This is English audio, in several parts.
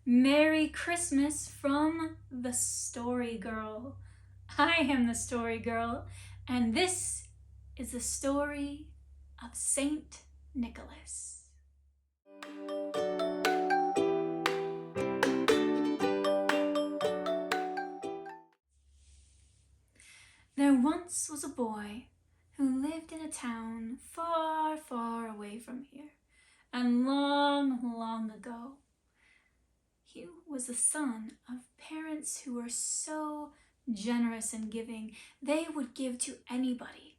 Merry Christmas from the Stori Girl. I am the Stori Girl, and this is the story of Saint Nicholas. There once was a boy who lived in a town far, far away from here, and long, long ago. He was the son of parents who were so generous and giving. They would give to anybody.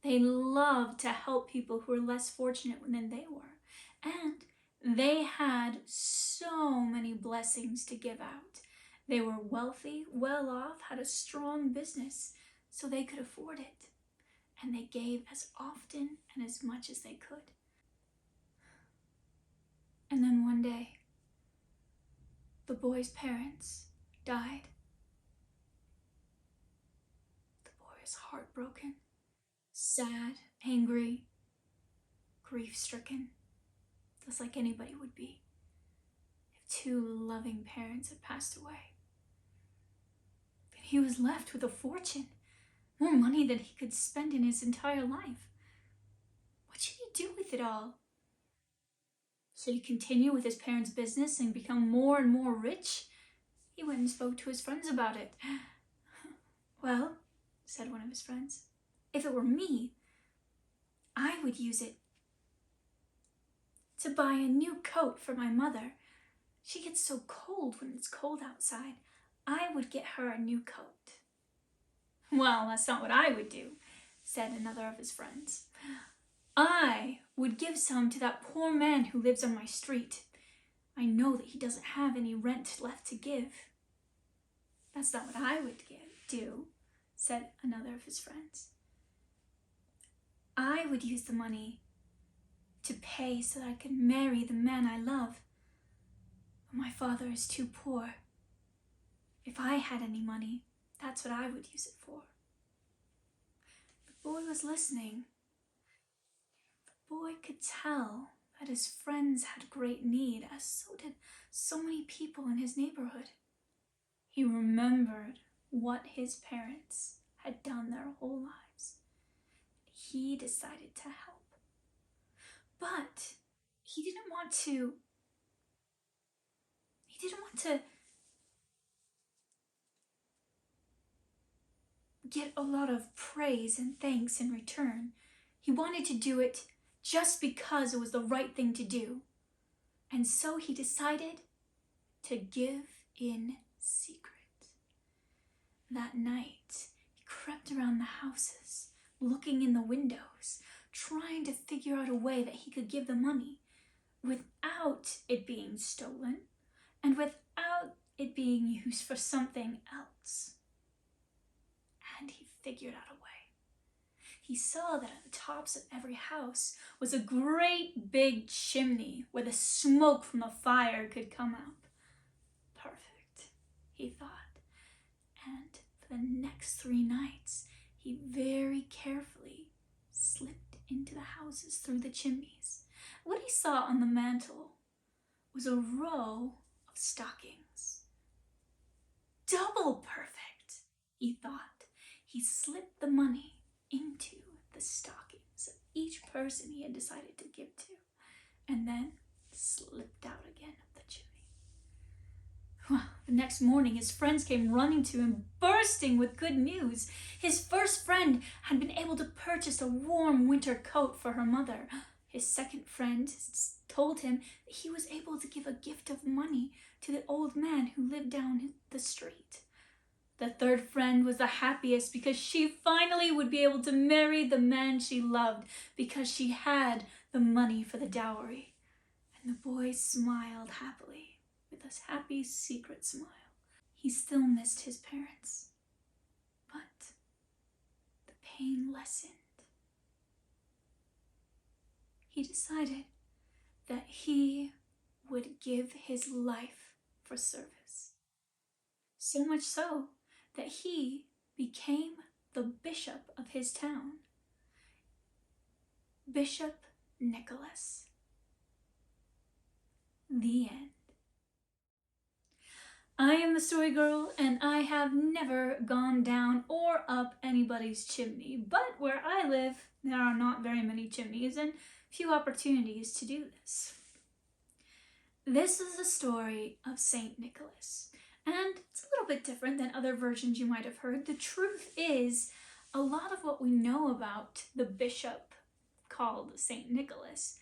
They loved to help people who were less fortunate than they were. And they had so many blessings to give out. They were wealthy, well off, had a strong business, so they could afford it. And they gave as often and as much as they could. And then one day, the boy's parents died. The boy is heartbroken, sad, angry, grief-stricken, just like anybody would be if two loving parents had passed away. And he was left with a fortune, more money than he could spend in his entire life. What should he do with it all? Should he continue with his parents' business and become more and more rich? He went and spoke to his friends about it. Well, said one of his friends, if it were me, I would use it to buy a new coat for my mother. She gets so cold when it's cold outside. I would get her a new coat. Well, that's not what I would do, said another of his friends. I would give some to that poor man who lives on my street. I know that he doesn't have any rent left to give. That's not what I would do, said another of his friends. I would use the money to pay so that I could marry the man I love. But my father is too poor. If I had any money, that's what I would use it for. The boy was listening. The boy could tell that his friends had great need, as so did so many people in his neighborhood. He remembered what his parents had done their whole lives. He decided to help. But he didn't want to get a lot of praise and thanks in return. He wanted to do it just because it was the right thing to do. And so he decided to give in secret. That night, he crept around the houses, looking in the windows, trying to figure out a way that he could give the money without it being stolen and without it being used for something else. And he figured out a way. He saw that at the tops of every house was a great big chimney where the smoke from the fire could come up. Perfect, he thought. And for the next 3 nights, he very carefully slipped into the houses through the chimneys. What he saw on the mantle was a row of stockings. Double perfect, he thought. He slipped the money into the stockings of each person he had decided to give to, and then slipped out again up the chimney. Well, the next morning, his friends came running to him, bursting with good news. His first friend had been able to purchase a warm winter coat for her mother. His second friend told him that he was able to give a gift of money to the old man who lived down the street. The third friend was the happiest because she finally would be able to marry the man she loved because she had the money for the dowry. And the boy smiled happily with a happy secret smile. He still missed his parents, but the pain lessened. He decided that he would give his life for service. So much so that he became the bishop of his town, Bishop Nicholas. The end. I am the Stori Girl, and I have never gone down or up anybody's chimney. But where I live, there are not very many chimneys and few opportunities to do this. This is the story of Saint Nicholas, and it's a little bit different than other versions you might have heard. The truth is, a lot of what we know about the bishop called Saint Nicholas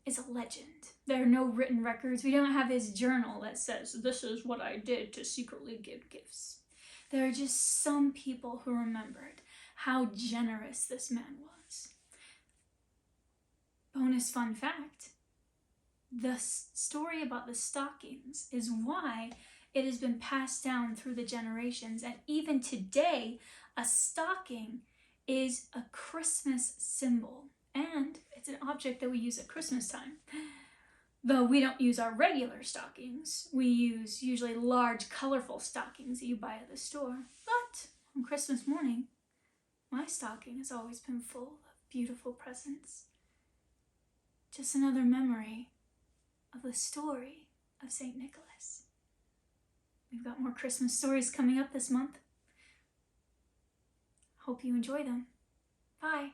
is a legend. There are no written records. We don't have his journal that says, this is what I did to secretly give gifts. There are just some people who remembered how generous this man was. Bonus fun fact, the story about the stockings is why it has been passed down through the generations, and even today, a stocking is a Christmas symbol, and it's an object that we use at Christmas time. Though we don't use our regular stockings, we use usually large, colorful stockings that you buy at the store. But on Christmas morning, my stocking has always been full of beautiful presents. Just another memory of the story of Saint Nicholas. We've got more Christmas stories coming up this month. Hope you enjoy them. Bye.